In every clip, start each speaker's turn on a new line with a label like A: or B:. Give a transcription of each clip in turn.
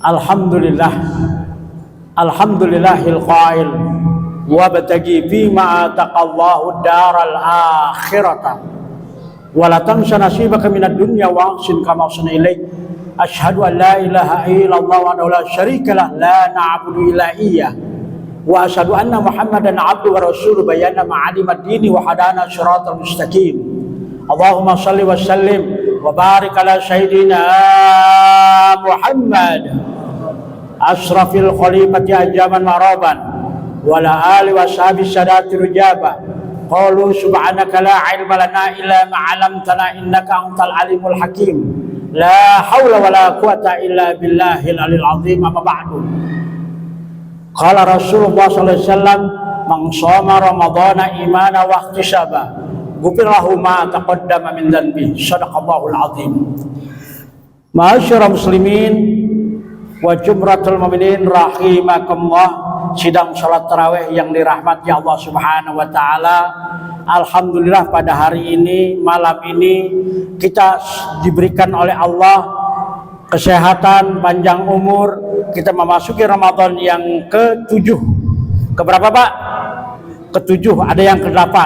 A: Alhamdulillah, alhamdulillahil qail wabtagi fima ataqallahu daral akhirata wala tansa nasibaka minad dunya wa ahsin kama ahsana ilaik. Asyhadu an la ilaha illallah wa la syarika lah la na'budu illa iyyah wa asyhadu anna muhammadan abduhu wa rasuluhu bayyana ma'alimad dini wa hadana siratal mustaqim. Allahumma shalli wa sallim wa barik ala sayyidina Muhammad asrafil khalifati ajaman maraban wa ala ali wa sahbi sadati rujaba. Qalu subhanaka la ilma lana illa ma 'allamtana innaka antal alimul hakim. La haula wa la quwata illa billahil alil azim. Amma ba'du. Qala Rasulullah sallallahu alaihi wasallam man shoma ramadhana imana wa ihtisaba ghufirlahu ma taqaddama min dhanbi. Shadaqallahul azim. Ma'asyiral muslimin wa jumratul mu'minin rahimakumullah. Sidang salat tarawih yang dirahmati Allah Subhanahu wa taala. Alhamdulillah pada hari ini, malam ini kita diberikan oleh Allah kesehatan, panjang umur. Kita memasuki Ramadan yang ke-7. Keberapa, Pak? Ke-7, ada yang ke-8.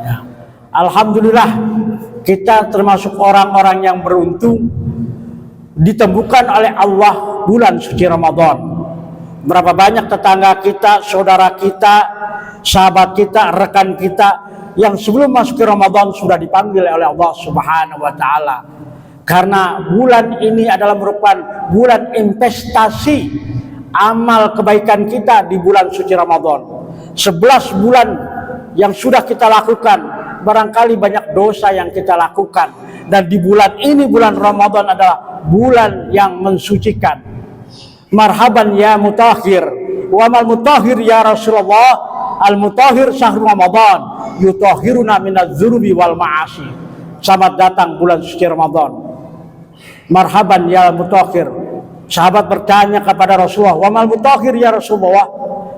A: Ya. Alhamdulillah kita termasuk orang-orang yang beruntung ditemukan oleh Allah bulan suci Ramadan. Berapa banyak tetangga kita, saudara kita, sahabat kita, rekan kita yang sebelum masuk ke Ramadan sudah dipanggil oleh Allah Subhanahu wa taala. Karena bulan ini adalah merupakan bulan investasi amal kebaikan kita di bulan suci Ramadan. 11 bulan yang sudah kita lakukan, barangkali banyak dosa yang kita lakukan, dan di bulan ini, bulan Ramadan adalah bulan yang mensucikan. Marhaban ya mutahhir, wa mal mutahhir ya Rasulullah, al mutahhir syahrul Ramadan yutahhiruna minadz dzunubi wal ma'asi. Selamat datang bulan suci Ramadan. Marhaban ya mutahhir. Sahabat bertanya kepada Rasulullah, wa mal mutahhir ya Rasulullah,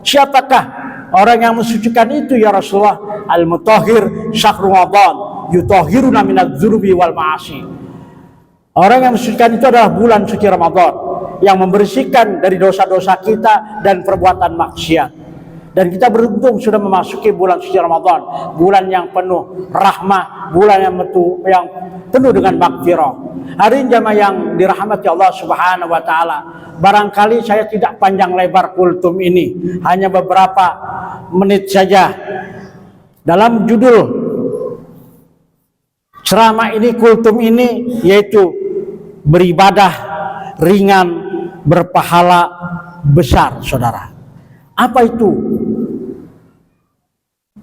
A: siapakah orang yang mensucikan itu ya Rasulullah? Al mutahhir syahrul Ramadan yutahhiruna minadz dzunubi wal ma'asi. Orang yang mensucikan itu adalah bulan suci Ramadan yang membersihkan dari dosa-dosa kita dan perbuatan maksiat. Dan kita beruntung sudah memasuki bulan suci Ramadan, bulan yang penuh rahmah, bulan yang penuh dengan maghfirah. Hari jamaah yang dirahmati Allah Subhanahu wa taala, barangkali saya tidak panjang lebar kultum ini, hanya beberapa menit saja. Dalam judul ceramah ini, kultum ini, yaitu beribadah ringan berpahala besar, saudara. Apa itu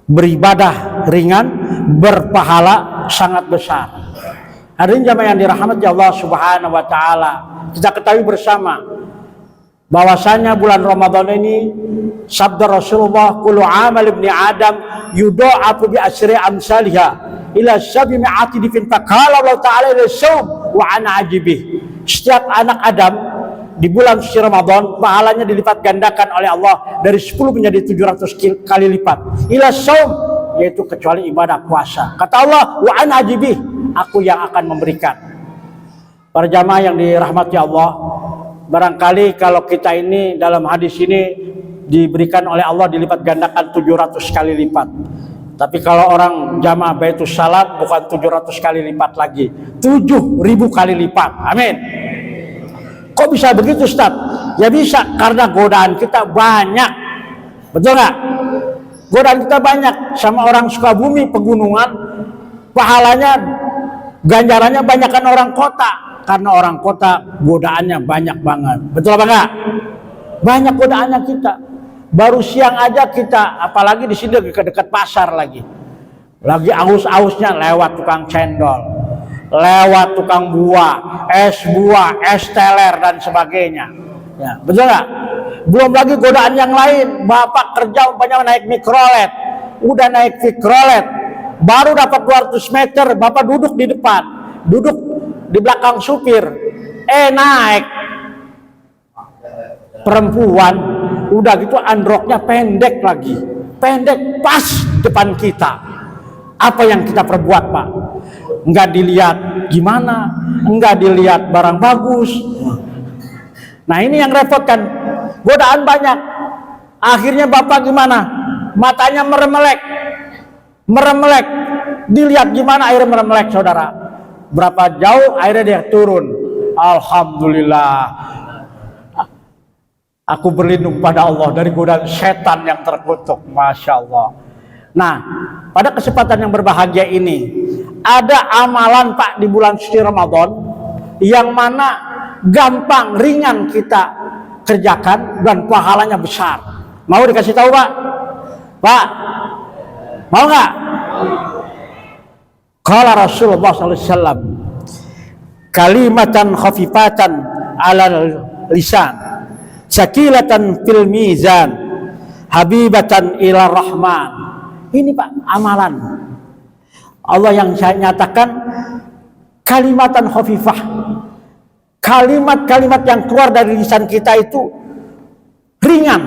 A: beribadah ringan berpahala sangat besar? Hadirin jamaah yang dirahmati Allah Subhanahu wa taala, kita ketahui bersama bahwasanya bulan Ramadan ini, sabda Rasulullah, kullu amal ibni Adam yudha'afu bi asyri amsalha ila 700 difin. Faqala Allah taala ila shaum wa ana ajibih. Setiap anak Adam di bulan suci Ramadan pahalanya dilipat gandakan oleh Allah dari 10 menjadi 700 kali lipat. Ila shaum, yaitu kecuali ibadah puasa. Kata Allah, wa ana ajibih, aku yang akan memberikan. Para jamaah yang dirahmati Allah, barangkali kalau kita ini dalam hadis ini diberikan oleh Allah dilipat gandakan 700 kali lipat. Tapi kalau orang jamaah Baitus Salam bukan 700 kali lipat lagi, 7.000 kali lipat. Amin. Kok bisa begitu, Ustaz? Ya bisa, karena godaan kita banyak. Betul nggak? Godaan kita banyak. Sama orang Sukabumi, pegunungan, pahalanya, ganjarannya banyakkan orang kota. Karena orang kota godaannya banyak banget. Betul apa enggak? Banyak godaannya kita. Baru siang aja kita, apalagi di sini dekat pasar lagi aus-ausnya lewat tukang cendol, lewat tukang buah, es teler dan sebagainya. Ya, betul nggak? Belum lagi godaan yang lain. Bapak kerja umpamanya naik mikrolet, udah naik mikrolet, baru dapat 200 meter, bapak duduk di depan, duduk di belakang supir, naik perempuan, udah gitu androknya pendek lagi, pendek pas depan kita. Apa yang kita perbuat, Pak? Nggak dilihat gimana? enggak dilihat barang bagus. Nah ini yang repotkan, godaan banyak. Akhirnya bapak gimana? Matanya meremelek, dilihat gimana air meremelek saudara. Berapa jauh airnya dia turun. Alhamdulillah, aku berlindung pada Allah dari godaan setan yang terkutuk. Masya Allah. Nah, pada kesempatan yang berbahagia ini, ada amalan Pak di bulan suci Ramadan yang mana gampang, ringan kita kerjakan dan pahalanya besar. Mau dikasih tahu Pak? Pak, mau nggak? Qala Rasulullah SAW, kalimatan khafifatan ala lisan, sakilatan fil mizan, habibatan ila rahman. Ini Pak amalan Allah yang saya nyatakan, kalimatan khafifah, kalimat-kalimat yang keluar dari lisan kita itu ringan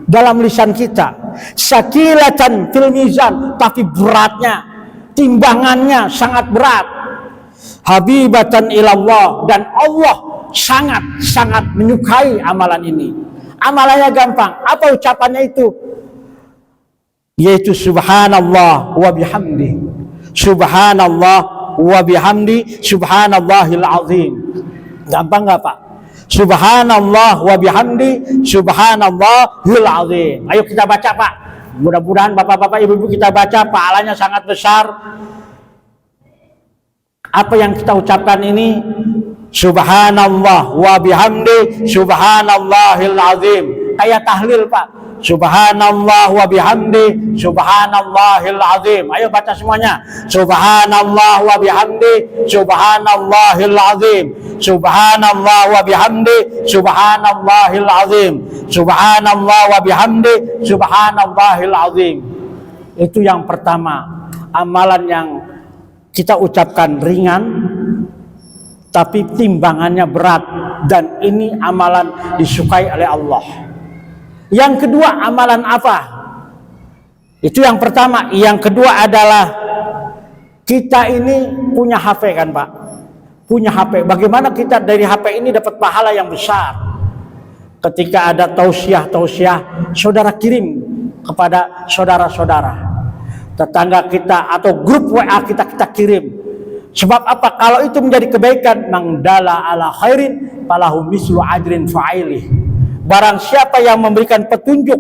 A: dalam lisan kita, sakilatan fil mizan, tapi beratnya, timbangannya sangat berat, habibatan ilallah, dan Allah sangat menyukai amalan ini. Amalannya gampang. Apa ucapannya itu? Yaitu subhanallah wa bihamdi, subhanallah wa bihamdi, subhanallahil azim. Gampang nggak Pak? Subhanallah wa bihamdi, subhanallahil azim. Ayo kita baca Pak. Mudah-mudahan bapak-bapak, ibu-ibu kita baca, pahalanya sangat besar. Apa yang kita ucapkan ini, subhanallah wa bihamdi, subhanallahil azim. Kayak tahlil Pak. Subhanallah wa bihamdi, subhanallahil azim. Ayo baca semuanya. Subhanallah wa bihamdi, subhanallahil azim. Subhanallah wa bihamdi, subhanallahil azim. Subhanallah wa bihamdi, subhanallahil azim. Itu yang pertama, amalan yang kita ucapkan ringan tapi timbangannya berat, dan ini amalan disukai oleh Allah. Yang kedua, amalan apa? Itu yang pertama. Yang kedua adalah kita ini punya HP kan Pak? Punya HP. Bagaimana kita dari HP ini dapat pahala yang besar? Ketika ada tausiah, saudara kirim kepada saudara-saudara, tetangga kita, atau grup WA kita kirim. Sebab apa? Kalau itu menjadi kebaikan, mangdala ala khairin falahu mislu ajrin fa'ilih. Barang siapa yang memberikan petunjuk,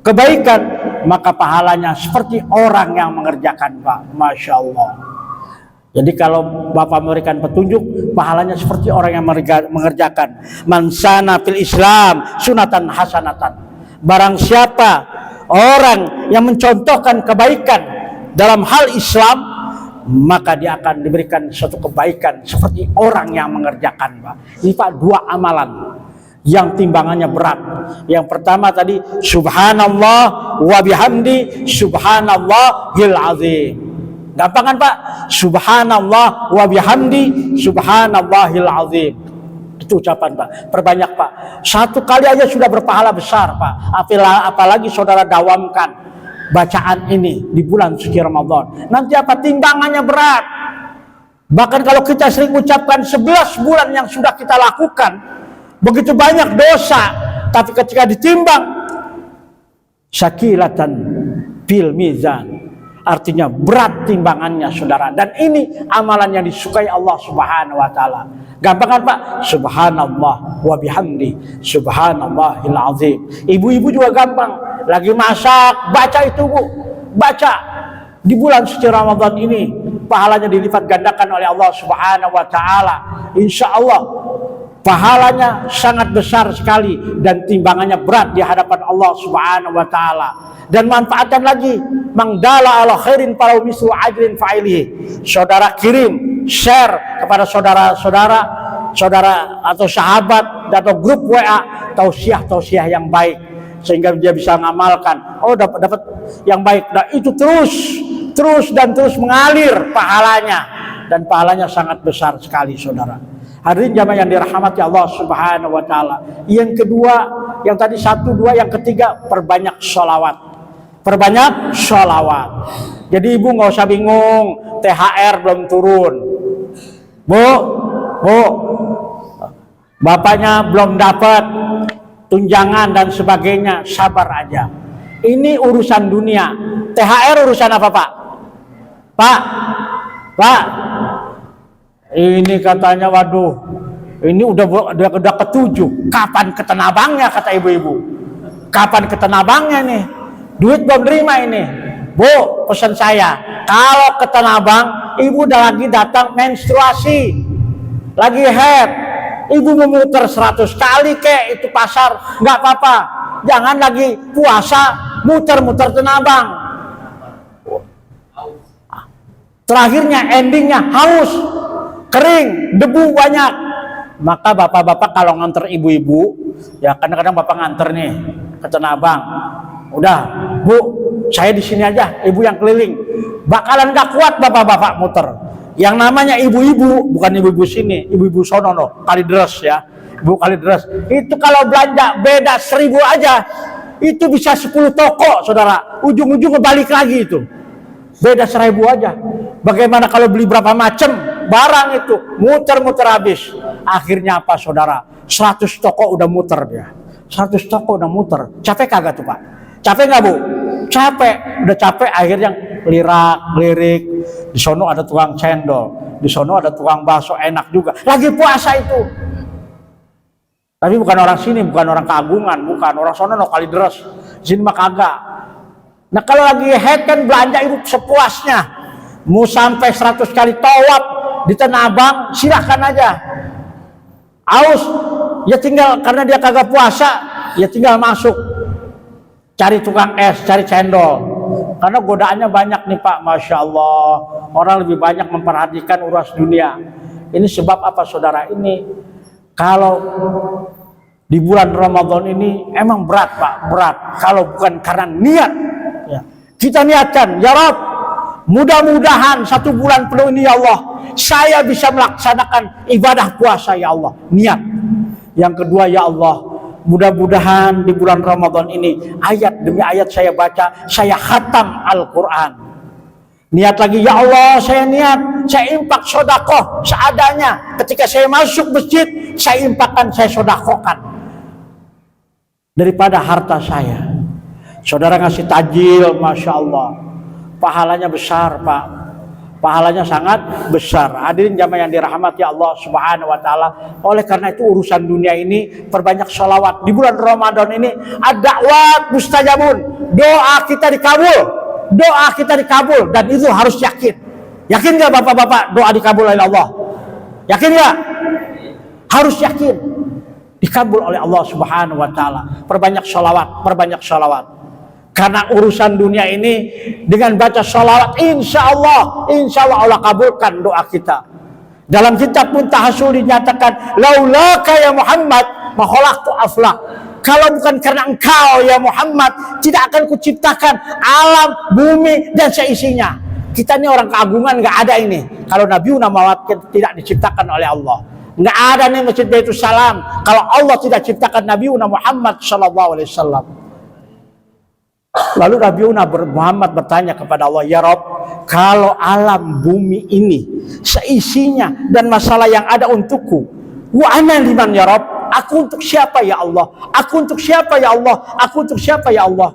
A: kebaikan, maka pahalanya seperti orang yang mengerjakan Pak. Masya Allah. Jadi kalau Bapak memberikan petunjuk, pahalanya seperti orang yang mengerjakan. Man sana fil Islam sunatan hasanatan. Barang siapa orang yang mencontohkan kebaikan dalam hal Islam, maka dia akan diberikan suatu kebaikan seperti orang yang mengerjakan Pak. Ini Pak dua amalan yang timbangannya berat. Yang pertama tadi subhanallah wa bihamdi, subhanallahil azim. Gampang kan Pak? Subhanallah wa bihamdi, subhanallahil azim. Itu ucapan Pak. Perbanyak Pak. Satu kali aja sudah berpahala besar Pak. Apalagi saudara dawamkan bacaan ini di bulan suci Ramadan. Nanti apa? Timbangannya berat. Bahkan kalau kita sering ucapkan 11 bulan yang sudah kita lakukan, begitu banyak dosa, tapi ketika ditimbang, syakilatan bil mizan, artinya berat timbangannya saudara. Dan ini amalan yang disukai Allah Subhanahu wa taala. Gampang kan Pak? Subhanallah wa bihamdi, subhanallahil azim. Ibu-ibu juga gampang. Lagi masak, baca itu Bu. Baca. Di bulan suci Ramadan ini pahalanya dilipat gandakan oleh Allah Subhanahu wa taala. Insya Allah pahalanya sangat besar sekali dan timbangannya berat di hadapan Allah Subhanahu wa taala. Dan manfaatkan lagi, mangdala ala khairin falahu mislu ajrin fa'ilihi. Saudara kirim, share kepada saudara atau sahabat atau grup WA tausiah yang baik, sehingga dia bisa mengamalkan. Oh, dapat yang baik. Nah, itu terus mengalir pahalanya, dan pahalanya sangat besar sekali saudara. Hadirin jamaah yang dirahmati Allah Subhanahu wa taala. Yang kedua, yang tadi 1, 2, yang ketiga perbanyak sholawat. perbanyak sholawat. Jadi ibu nggak usah bingung, THR belum turun, bu, bapaknya belum dapat tunjangan dan sebagainya, sabar aja. Ini urusan dunia. THR urusan apa, Pak? Pak, ini katanya, waduh, ini udah ketujuh. Kapan ke Tanah Abangnya, kata ibu-ibu? Kapan ke Tanah Abangnya nih? Duit belum terima ini. Bu, pesan saya, kalau ke Tanah Abang, ibu udah lagi datang menstruasi, lagi head, ibu memutar 100 kali kek itu pasar, nggak apa-apa. Jangan lagi puasa muter-muter Tanah Abang. Terakhirnya, endingnya haus, kering, debu banyak. Maka bapak-bapak kalau nganter ibu-ibu, ya kadang-kadang bapak nganter nih ke Tanah Abang. Udah, bu, saya di sini aja, ibu yang keliling. Bakalan gak kuat bapak-bapak muter. Yang namanya ibu-ibu, bukan ibu-ibu sini, ibu-ibu sono no, Kalideres ya, ibu Kalideres. Itu kalau belanja beda 1000 aja, itu bisa 10 toko, saudara. Ujung-ujungnya balik lagi itu. Beda 1000 aja. Bagaimana kalau beli berapa macam barang itu, muter-muter habis. Akhirnya apa, saudara? 100 toko udah muter dia. 100 toko udah muter. Capek kagak tuh, Pak? Capek nggak, Bu? Capek. Udah capek, akhirnya lirik. Di sono ada tukang cendol, di sono ada tukang bakso enak juga. Lagi puasa itu. Tapi bukan orang sini, bukan orang Keagungan, bukan orang sono no Kalideres. Sini mah kagak. Nah kalau lagi head kan belanja itu sepuasnya. Mau sampai 100 kali tawaf di Tanah Abang, silahkan aja. Aus, ya tinggal, karena dia kagak puasa, ya tinggal masuk. Cari tukang es, cari cendol. Karena godaannya banyak nih Pak, Masya Allah. Orang lebih banyak memperhatikan urusan dunia. Ini sebab apa, saudara? Ini kalau di bulan Ramadan ini emang berat, Pak, berat. Kalau bukan karena niat, ya. Kita niatkan, ya Rabb, mudah-mudahan 1 bulan penuh ini ya Allah, saya bisa melaksanakan ibadah puasa ya Allah. Niat. Yang kedua, ya Allah, mudah-mudahan di bulan Ramadan ini ayat demi ayat saya baca, saya khatam Al-Quran. Niat lagi, ya Allah, saya niat, saya infak sodakoh seadanya. Ketika saya masuk masjid, saya infakkan, saya sodakohkan daripada harta saya. Saudara ngasih tajil, Masya Allah, pahalanya besar, Pak. Pahalanya sangat besar. Hadirin jamaah yang dirahmati Allah Subhanahu wa taala. Oleh karena itu urusan dunia ini perbanyak sholawat. Di bulan Ramadan ini ada dakwat mustajabun. Doa kita dikabul. Doa kita dikabul dan itu harus yakin. Yakin enggak Bapak-bapak doa dikabul oleh Allah? Yakin enggak? Harus yakin. Dikabul oleh Allah Subhanahu wa taala. Perbanyak sholawat, perbanyak sholawat. Karena urusan dunia ini dengan baca sholawat, insya Allah Allah kabulkan doa kita. Dalam kitab Muntahasul dinyatakan, laulaka ya Muhammad ma khalaqtu aflak. Kalau bukan karena engkau ya Muhammad, tidak akan kuciptakan alam, bumi dan seisinya. Kita ini orang keagungan, nggak ada ini. Kalau Nabi Muhammad tidak diciptakan oleh Allah, nggak ada nih Masjid Baitul Salam. Kalau Allah tidak ciptakan Nabi Muhammad Sallallahu Alaihi Wasallam. Lalu Nabi Muhammad bertanya kepada Allah, ya Rabb, kalau alam bumi ini seisinya dan masalah yang ada untukku, wa ana liman ya Rabb, aku untuk siapa ya Allah? Aku untuk siapa ya Allah? Aku untuk siapa ya Allah?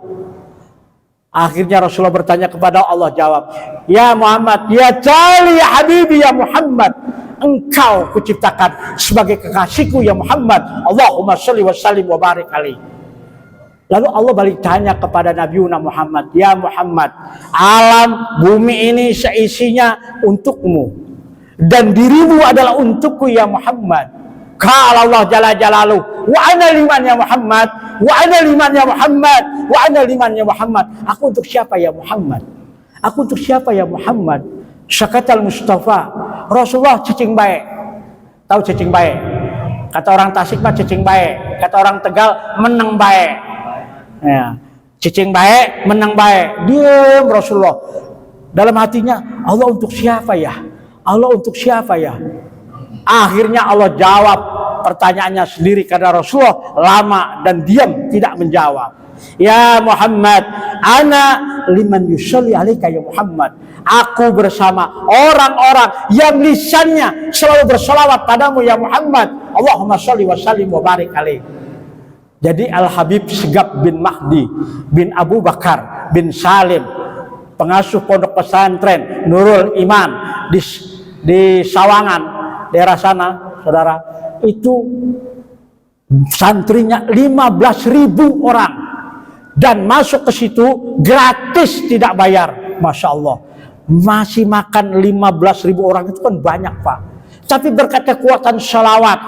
A: Akhirnya Rasulullah bertanya kepada Allah, jawab, ya Muhammad, ya Jali ya Habibi ya Muhammad, engkau kuciptakan sebagai kekasihku ya Muhammad. Allahumma sholli wa sallim wa barik alaihi. Lalu Allah balik tanya kepada Nabi Muhammad, ya Muhammad, alam bumi ini seisinya untukmu dan dirimu adalah untukku ya Muhammad. Kalau Allah jalla jalaluhu, wa ana liman ya Muhammad, wa ana liman ya Muhammad, wa ana liman ya Muhammad. Aku untuk siapa ya Muhammad? Aku untuk siapa ya Muhammad? Syakatal Mustafa, Rasulullah cicing baik. Tahu cicing baik? Kata orang Tasik mah cicing baik, kata orang Tegal menang baik. Ya, cicing baik, menang baik. Diam Rasulullah. Dalam hatinya, Allah untuk siapa ya? Allah untuk siapa ya? Akhirnya Allah jawab pertanyaannya sendiri karena Rasulullah lama dan diam tidak menjawab. Ya Muhammad, ana liman yusalli alaika ya Muhammad. Aku bersama orang-orang yang lisannya selalu berselawat padamu ya Muhammad. Allahumma sholli wa sallim wa barik alaih. Jadi Al-Habib Segap bin Mahdi bin Abu Bakar bin Salim, pengasuh pondok pesantren Nurul Iman di Sawangan, daerah sana, saudara, itu santrinya 15.000 orang dan masuk ke situ gratis, tidak bayar. Masya Allah, masih makan 15.000 orang itu kan banyak, Pak. Tapi berkat kekuatan salawat,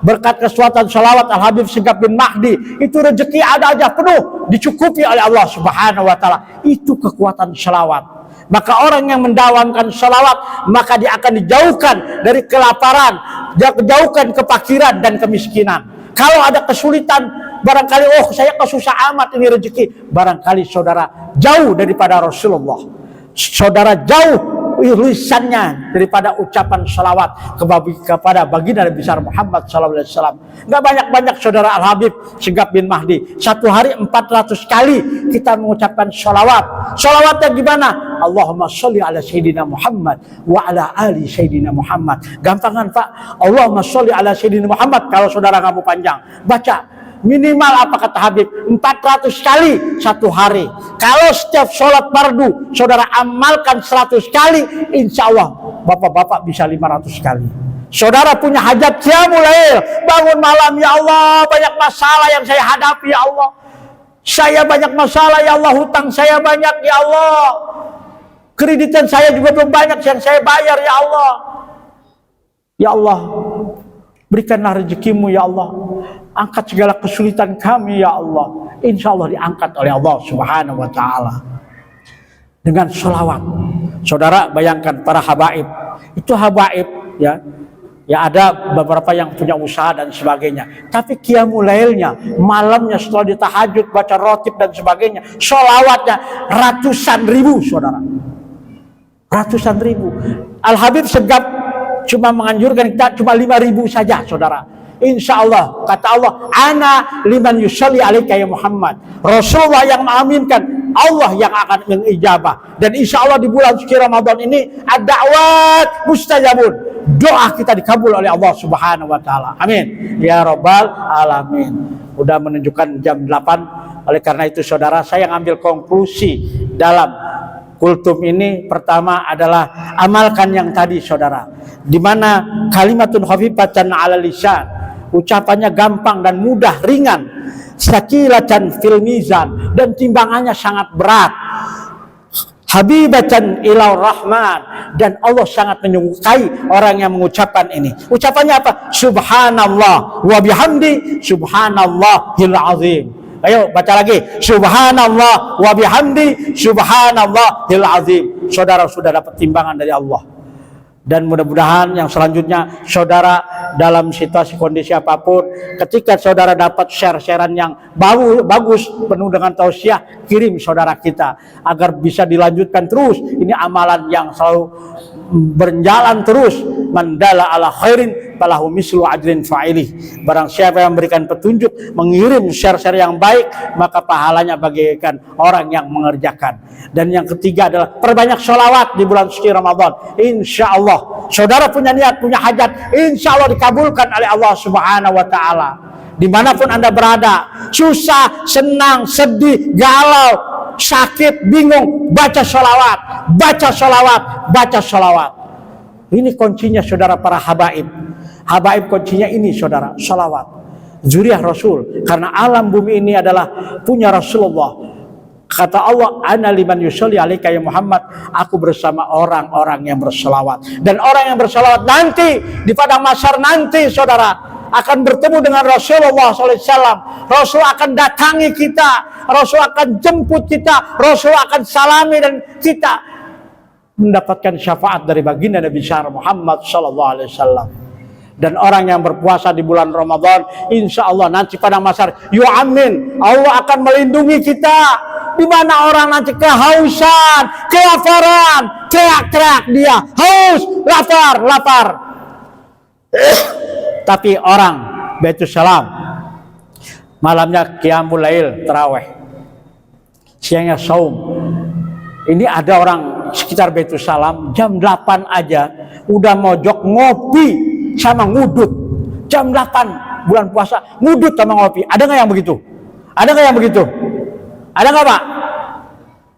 A: berkat kekuatan salawat Al-Habib Segap bin Mahdi, itu rezeki ada aja penuh, dicukupi oleh Allah Subhanahu wa Ta'ala. Itu kekuatan salawat. Maka orang yang mendawamkan salawat, maka dia akan dijauhkan dari kelaparan, dia dijauhkan kefakiran dan kemiskinan. Kalau ada kesulitan, barangkali saya kesusah amat ini rezeki, barangkali saudara jauh daripada Rasulullah, saudara jauh lisannya daripada ucapan salawat kepada baginda Nabi besar Muhammad SAW. Nggak banyak-banyak saudara Al-Habib Segap bin Mahdi, satu hari 400 kali kita mengucapkan salawat. Salawatnya gimana? Allahumma sholli ala Sayyidina Muhammad wa ala ali Sayyidina Muhammad. Gampangan, Pak. Allahumma sholli ala Sayyidina Muhammad. Kalau saudara nggak mau panjang, baca minimal apa kata Habib 400 kali satu hari. Kalau setiap sholat fardu saudara amalkan 100 kali, insya Allah bapak-bapak bisa 500 kali. Saudara punya hajat qiyamul lail, bangun malam, ya Allah banyak masalah yang saya hadapi, ya Allah saya banyak masalah, ya Allah hutang saya banyak, ya Allah kreditan saya juga belum banyak yang saya bayar, ya Allah, ya Allah berikanlah rezekimu, ya Allah angkat segala kesulitan kami, ya Allah. Insya Allah diangkat oleh Allah Subhanahu wa Ta'ala dengan sholawat. Saudara bayangkan para habaib, itu habaib ya ada beberapa yang punya usaha dan sebagainya, tapi qiyamul lailnya, malamnya setelah ditahajud baca rotib dan sebagainya, sholawatnya ratusan ribu, saudara, ratusan ribu. Al-Habib Segap cuma menganjurkan kita cuma 5.000 saja, saudara. Insya Allah, kata Allah, ana liman yusalli alaika ya Muhammad. Rasulullah yang mengaminkan, Allah yang akan mengijabah. Dan insya Allah di bulan suci Ramadan ini ad-da'wat mustajabun, doa kita dikabul oleh Allah Subhanahu wa Ta'ala. Amin ya rabbal alamin. Udah menunjukkan jam 8. Oleh karena itu saudara, saya ngambil konklusi dalam kultum ini. Pertama adalah amalkan yang tadi, saudara, di mana kalimatun khafifatan 'ala lisan, ucapannya gampang dan mudah, ringan, sakilatan fil mizan, dan timbangannya sangat berat, habibatan ilal rahman, dan Allah sangat menyukai orang yang mengucapkan ini. Ucapannya apa? Subhanallah wa bihamdi subhanallahil azim. Ayo baca lagi, subhanallah wa bihamdi subhanallahil azim. Saudara sudah dapat timbangan dari Allah. Dan mudah-mudahan yang selanjutnya saudara dalam situasi kondisi apapun, ketika saudara dapat share-sharean yang bagus penuh dengan tausiah, kirim saudara kita agar bisa dilanjutkan terus. Ini amalan yang selalu berjalan terus. Mandala ala khairin falahu mislu ajrin fa'ilih. Barang siapa yang memberikan petunjuk, mengirim share-share yang baik, maka pahalanya bagaikan orang yang mengerjakan. Dan yang ketiga adalah perbanyak sholawat di bulan suci Ramadan. Insya Allah saudara punya niat, punya hajat, insya Allah dikabulkan oleh Allah Subhanahu wa Ta'ala. Dimanapun anda berada, susah, senang, sedih, galau, sakit, bingung, baca sholawat, baca sholawat, baca sholawat. Ini kuncinya saudara para habaib. Habaib kuncinya ini saudara, sholawat, zuriyah Rasul. Karena alam bumi ini adalah punya Rasulullah. Kata Allah, ana liman yusalli alaika ya Muhammad, aku bersama orang-orang yang berselawat. Dan orang yang berselawat nanti di padang mahsyar nanti saudara akan bertemu dengan Rasulullah SAW. Rasul akan datangi kita, Rasul akan jemput kita, Rasul akan salami, dan kita mendapatkan syafaat dari baginda Nabi besar Muhammad SAW. Dan orang yang berpuasa di bulan Ramadan, insya Allah nanti pada masa yu'amin, Allah akan melindungi kita. Di mana orang nanti kehausan, kelaparan, teriak-teriak dia, haus, lapar. Tapi orang Baitus Salam malamnya qiyamul lail, tarawih, siangnya saum. Ini ada orang sekitar Baitul Salam jam 8 aja udah mojok ngopi sama ngudut. Jam 8 bulan puasa ngudut sama ngopi. Ada nggak yang begitu? Ada nggak yang begitu? Ada nggak Pak?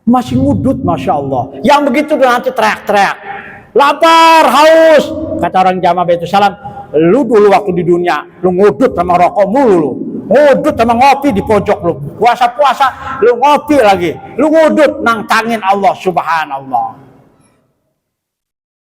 A: Masih ngudut, Masya Allah. Yang begitu nanti teriak-teriak, lapar, haus. Kata orang jamaah Baitul Salam, lu dulu waktu di dunia lu ngudut sama rokok mulu lu. Ngudut sama ngopi di pojok lu. Puasa-puasa lu ngopi lagi. Lu ngudut nantangin Allah Subhanallah.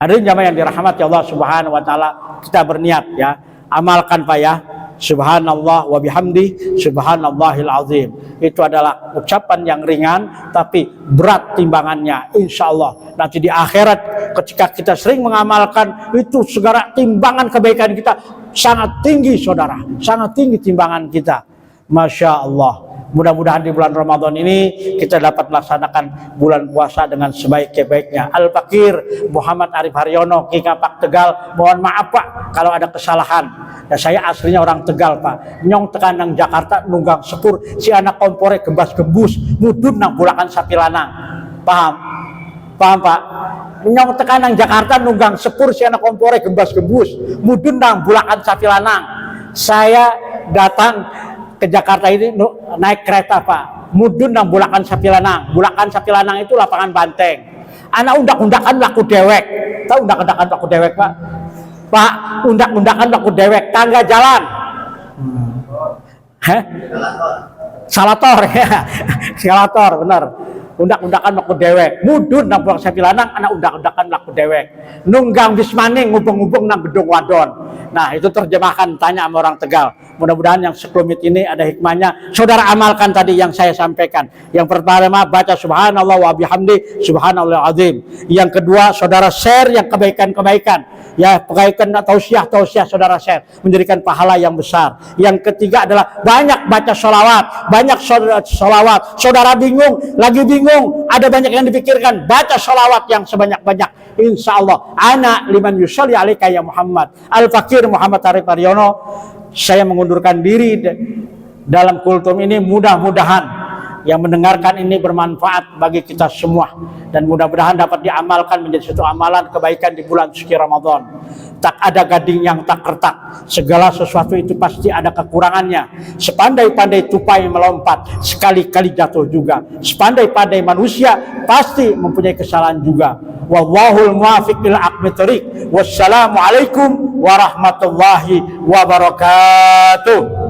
A: Hadirin jamaah yang dirahmati Allah Subhanahu wa taala, kita berniat ya, amalkan Pak ya. Subhanallah wa bihamdi subhanallahil azim. Itu adalah ucapan yang ringan tapi berat timbangannya. Insya Allah nanti di akhirat ketika kita sering mengamalkan itu, segala timbangan kebaikan kita sangat tinggi saudara, sangat tinggi timbangan kita. Masya Allah. Mudah-mudahan di bulan Ramadan ini kita dapat melaksanakan bulan puasa dengan sebaik-baiknya. Al-Fakir Muhammad Arif Haryono, Ki Kapak Tegal, mohon maaf Pak kalau ada kesalahan. Ya, saya aslinya orang Tegal Pak. Nyong tekan nang Jakarta nunggang sepur, si anak kompore gembas gembus, mudun nang bulakan sapi lanang. Paham? Paham Pak? Nyong tekan nang Jakarta nunggang sepur, si anak kompore gembas gembus, mudun nang bulakan sapi lanang. Saya datang ke Jakarta ini naik kereta Pak, mudun nang bulakan sapi lanang. Bulakan sapi lanang itu lapangan banteng. Anak undak-undakan laku dewek. Tahu undak-undakan laku dewek Pak? Pak, undak-undakan laku dewek, tangga jalan. Salator ya, salator benar. Undak-undakan laku dewek, mudun nang bulakan sapi lanang, anak undak-undakan laku dewek. Nunggang bismaning ngubung-ngubung nang gedung wadon. Nah itu terjemahkan, tanya sama orang Tegal. Mudah-mudahan yang sekelumit ini ada hikmahnya. Saudara amalkan tadi yang saya sampaikan. Yang pertama baca subhanallah wa bihamdi subhanallah azim. Yang kedua saudara share yang kebaikan-kebaikan. Ya kebaikan tausiah saudara share, menjadikan pahala yang besar. Yang ketiga adalah banyak baca sholawat. Banyak sholawat. Saudara bingung, lagi bingung, ada banyak yang dipikirkan, baca sholawat yang sebanyak-banyak. Insya Allah ana liman yusalli alaika ya Muhammad. Al-Fakir Muhammad Arif Haryono, saya mengundurkan diri dalam kultum ini. Mudah-mudahan yang mendengarkan ini bermanfaat bagi kita semua, dan mudah-mudahan dapat diamalkan menjadi suatu amalan kebaikan di bulan suci Ramadan. Tak ada gading yang tak retak, segala sesuatu itu pasti ada kekurangannya. Sepandai-pandai tupai melompat, sekali-kali jatuh juga. Sepandai-pandai manusia pasti mempunyai kesalahan juga. Wallahul muwaffiq ila aqwamit thoriq. Wassalamualaikum warahmatullahi wabarakatuh.